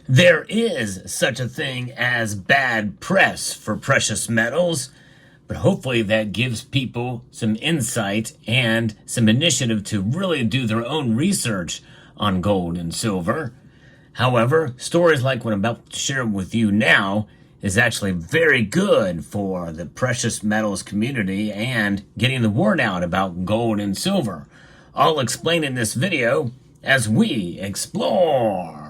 There is such a thing as bad press for precious metals, but hopefully that gives people some insight and some initiative to really do their own research on gold and silver. However, stories like what I'm about to share with you now is actually very good for the precious metals community and getting the word out about gold and silver. I'll explain in this video as we explore.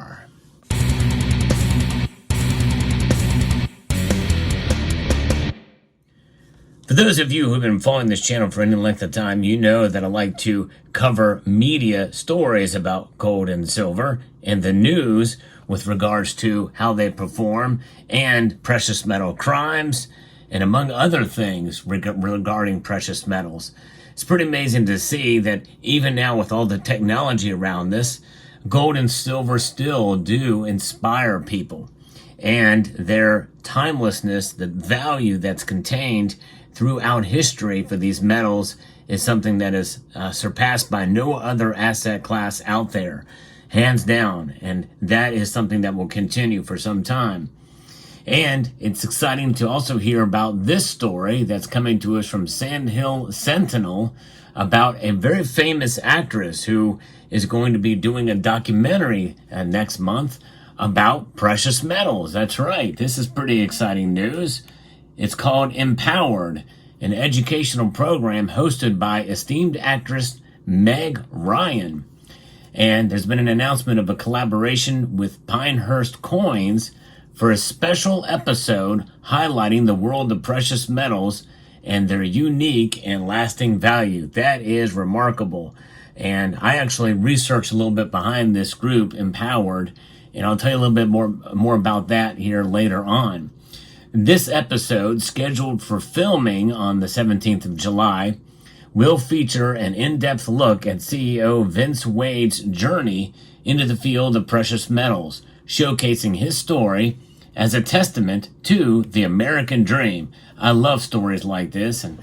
For those of you who've been following this channel for any length of time, you know that I like to cover media stories about gold and silver and the news with regards to how they perform and precious metal crimes and among other things regarding precious metals. It's pretty amazing to see that even now with all the technology around this, gold and silver still do inspire people. And their timelessness, the value that's contained throughout history for these metals is something that is surpassed by no other asset class out there, hands down. And that is something that will continue for some time. And it's exciting to also hear about this story that's coming to us from Sandhill Sentinel about a very famous actress who is going to be doing a documentary next month about precious metals. That's right. This is pretty exciting news. It's called Empowered, an educational program hosted by esteemed actress Meg Ryan. And there's been an announcement of a collaboration with Pinehurst Coins for a special episode highlighting the world of precious metals and their unique and lasting value. That is remarkable. And I actually researched a little bit behind this group, Empowered, and I'll tell you a little bit more about that here later on. This episode, scheduled for filming on the 17th of July, will feature an in-depth look at CEO Vince Wade's journey into the field of precious metals, showcasing his story as a testament to the American dream. I love stories like this, and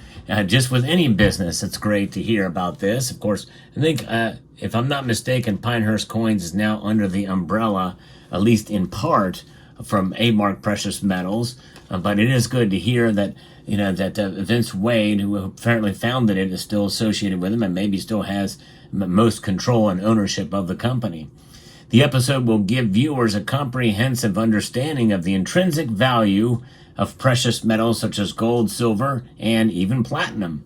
just with any business, it's great to hear about this. Of course, I think, if I'm not mistaken, Pinehurst Coins is now under the umbrella, at least in part, from A-Mark Precious Metals. But it is good to hear that, that Vince Wade, who apparently founded it, is still associated with him and maybe still has most control and ownership of the company. The episode will give viewers a comprehensive understanding of the intrinsic value of precious metals such as gold, silver, and even platinum.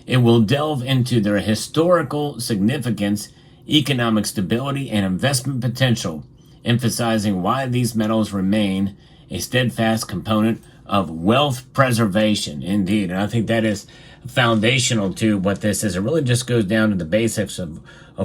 It will delve into their historical significance, economic stability, and investment potential, emphasizing why these metals remain a steadfast component of wealth preservation. Indeed, and I think that is foundational to what this is. It really just goes down to the basics of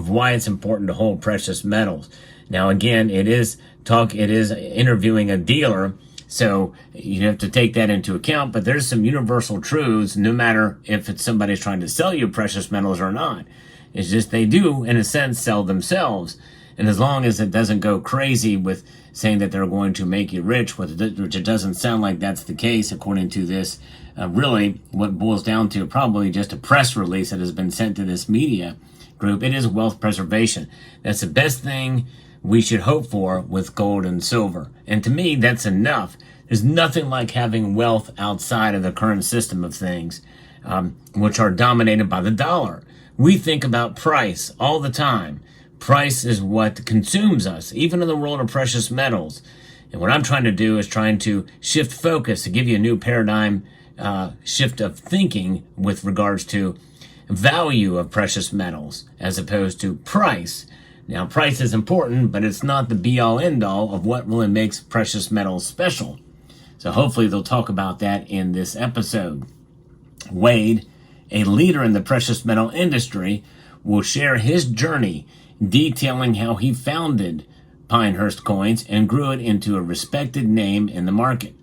why it's important to hold precious metals. Now, again, it is interviewing a dealer, so you have to take that into account, but there's some universal truths, no matter if it's somebody's trying to sell you precious metals or not. It's just they do, in a sense, sell themselves. And as long as it doesn't go crazy with saying that they're going to make you rich, which it doesn't sound like that's the case, according to this, really what boils down to probably just a press release that has been sent to this media group. It is wealth preservation. That's the best thing we should hope for with gold and silver. And to me, that's enough. There's nothing like having wealth outside of the current system of things, which are dominated by the dollar. We think about price all the time. Price is what consumes us, even in the world of precious metals. And what I'm trying to do is trying to shift focus to give you a new paradigm shift of thinking with regards to value of precious metals as opposed to price. Now, price is important, but it's not the be-all, end-all of what really makes precious metals special. So hopefully they'll talk about that in this episode. Wade, a leader in the precious metal industry, will share his journey detailing how he founded Pinehurst Coins and grew it into a respected name in the market.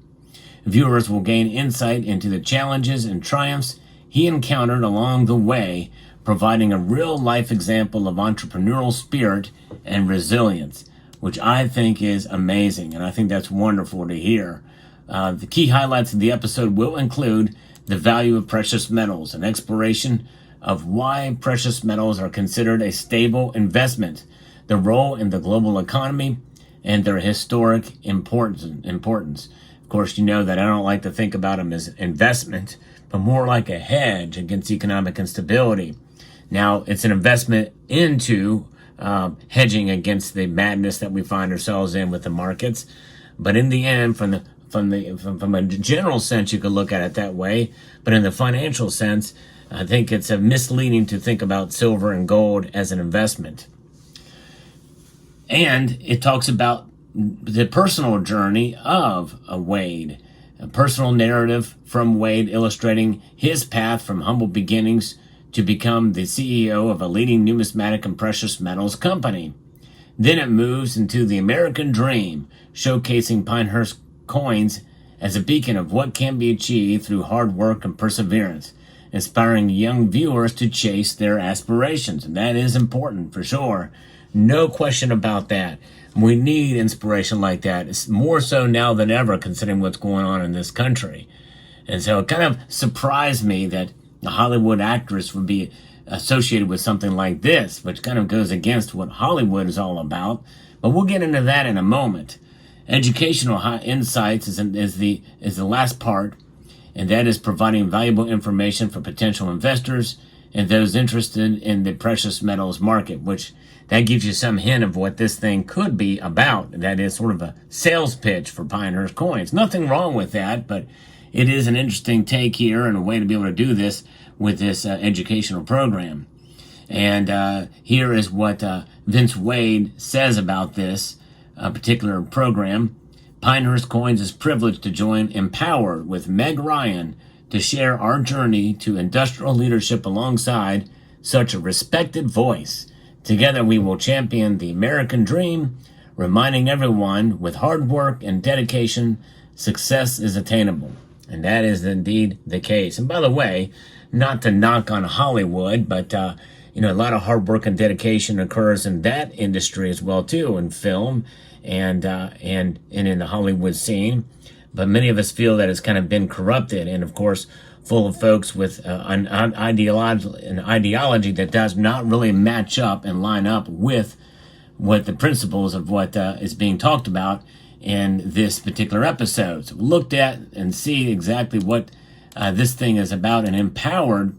Viewers will gain insight into the challenges and triumphs he encountered along the way, providing a real-life example of entrepreneurial spirit and resilience, which I think is amazing, and I think that's wonderful to hear. The key highlights of the episode will include the value of precious metals, an exploration of why precious metals are considered a stable investment, the role in the global economy, and their historic importance. Of course, you know that I don't like to think about them as investment, but more like a hedge against economic instability. Now, it's an investment into hedging against the madness that we find ourselves in with the markets. But in the end, from a general sense, you could look at it that way. But in the financial sense, I think it's misleading to think about silver and gold as an investment. And it talks about the personal journey of Wade, a personal narrative from Wade illustrating his path from humble beginnings to become the CEO of a leading numismatic and precious metals company. Then it moves into the American dream, showcasing Pinehurst coins as a beacon of what can be achieved through hard work and perseverance, inspiring young viewers to chase their aspirations. And that is important for sure. No question about that. We need inspiration like that. It's more so now than ever, considering what's going on in this country. And so it kind of surprised me that a Hollywood actress would be associated with something like this, which kind of goes against what Hollywood is all about. But we'll get into that in a moment. Educational insights is the last part, and that is providing valuable information for potential investors and those interested in the precious metals market, which that gives you some hint of what this thing could be about. That is sort of a sales pitch for Pinehurst coins. Nothing wrong with that, but it is an interesting take here and a way to be able to do this with this educational program. And here is what Vince Wade says about this particular program. Pinehurst Coins is privileged to join Empowered with Meg Ryan to share our journey to industrial leadership alongside such a respected voice. Together we will champion the American dream, reminding everyone with hard work and dedication, success is attainable. And that is indeed the case. And by the way, not to knock on Hollywood, but a lot of hard work and dedication occurs in that industry as well too, in film and in the Hollywood scene. But many of us feel that it's kind of been corrupted, and of course, full of folks with an ideology that does not really match up and line up with what the principles of what is being talked about in this particular episode. So we looked at and see exactly what this thing is about. And Empowered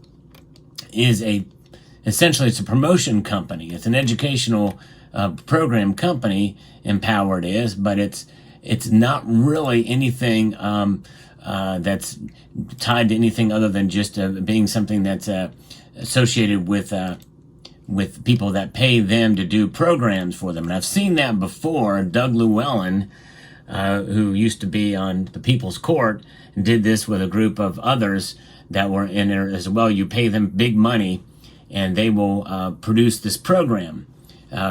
is essentially it's a promotion company. It's an educational program company. Empowered is, but it's not really anything that's tied to anything other than just being something that's associated with people that pay them to do programs for them. And I've seen that before. Doug Llewellyn, who used to be on the People's Court, did this with a group of others that were in there as well. You pay them big money, and they will produce this program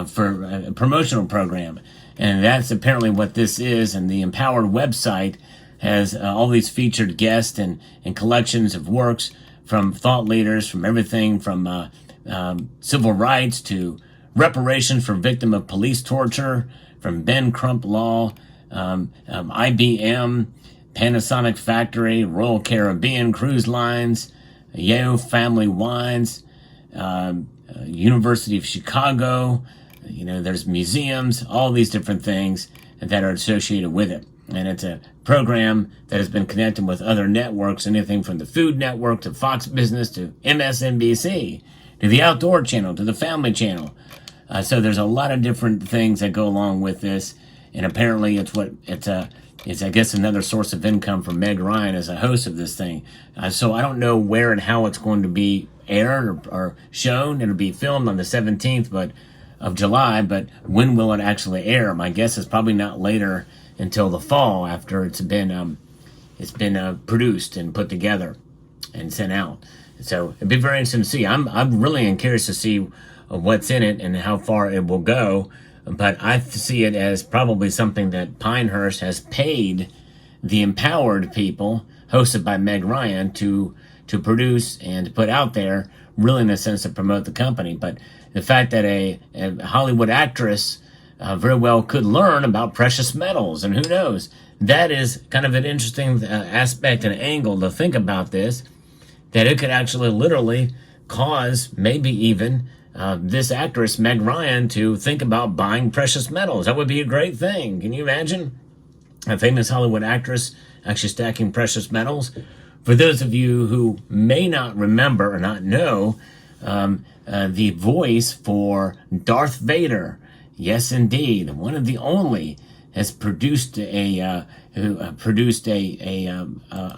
for a promotional program. And that's apparently what this is. And the Empowered website has all these featured guests and collections of works from thought leaders, from everything from civil rights to reparations for victim of police torture, from Ben Crump Law, IBM, Panasonic Factory, Royal Caribbean Cruise Lines, Yale Family Wines, University of Chicago. There's museums, all these different things that are associated with it. And it's a program that has been connected with other networks, anything from the Food Network to Fox Business to MSNBC to the Outdoor Channel to the Family Channel. So there's a lot of different things that go along with this. And apparently it's I guess another source of income for Meg Ryan as a host of this thing. So I don't know where and how it's going to be aired or shown. It'll be filmed on the 17th of July, but when will it actually air? My guess is probably not later until the fall, after it's been produced and put together and sent out. So it'd be very interesting to see. I'm really curious to see what's in it and how far it will go. But I see it as probably something that Pinehurst has paid the Empowered people, hosted by Meg Ryan, to produce and to put out there, really in a sense to promote the company. But the fact that a Hollywood actress very well could learn about precious metals, and who knows, that is kind of an interesting aspect and angle to think about this, that it could actually literally cause maybe even this actress, Meg Ryan, to think about buying precious metals. That would be a great thing. Can you imagine a famous Hollywood actress actually stacking precious metals? For those of you who may not remember or not know, the voice for Darth Vader, yes, indeed, one of the only, has produced a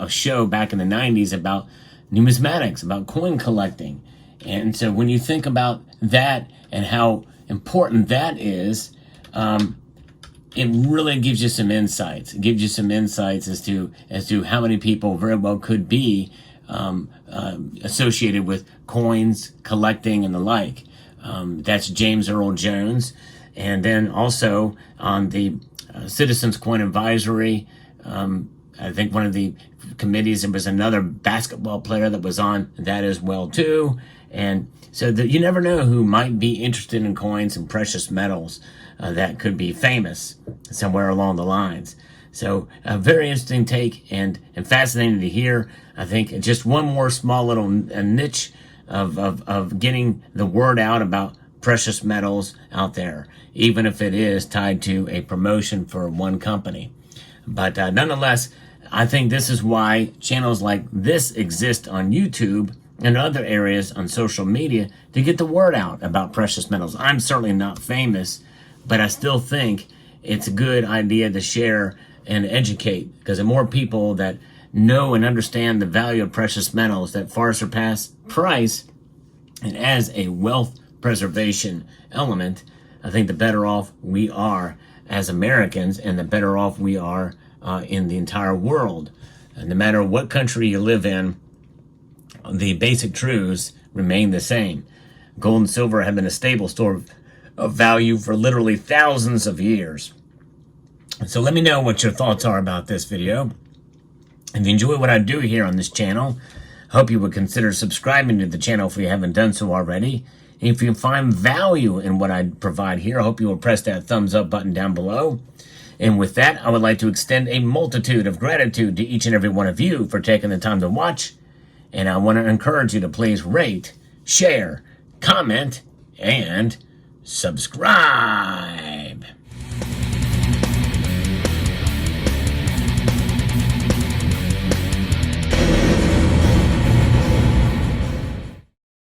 show back in the 90s about numismatics, about coin collecting. And so when you think about that and how important that is, it really gives you some insights. It gives you some insights as to how many people very well could be associated with coins, collecting, and the like. That's James Earl Jones. And then also on the Citizens Coin Advisory, I think one of the committees, there was another basketball player that was on that as well too. And so that you never know who might be interested in coins and precious metals that could be famous somewhere along the lines. So a very interesting take and fascinating to hear. I think just one more small little niche of getting the word out about precious metals out there, even if it is tied to a promotion for one company. But nonetheless, I think this is why channels like this exist on YouTube and other areas on social media, to get the word out about precious metals. I'm certainly not famous, but I still think it's a good idea to share and educate, because the more people that know and understand the value of precious metals that far surpass price, and as a wealth preservation element, I think the better off we are as Americans, and the better off we are in the entire world. And no matter what country you live in, the basic truths remain the same. Gold and silver have been a stable store of value for literally thousands of years. So let me know what your thoughts are about this video. If you enjoy what I do here on this channel, I hope you would consider subscribing to the channel if you haven't done so already. And if you find value in what I provide here, I hope you will press that thumbs up button down below. And with that, I would like to extend a multitude of gratitude to each and every one of you for taking the time to watch. And I want to encourage you to please rate, share, comment, and subscribe.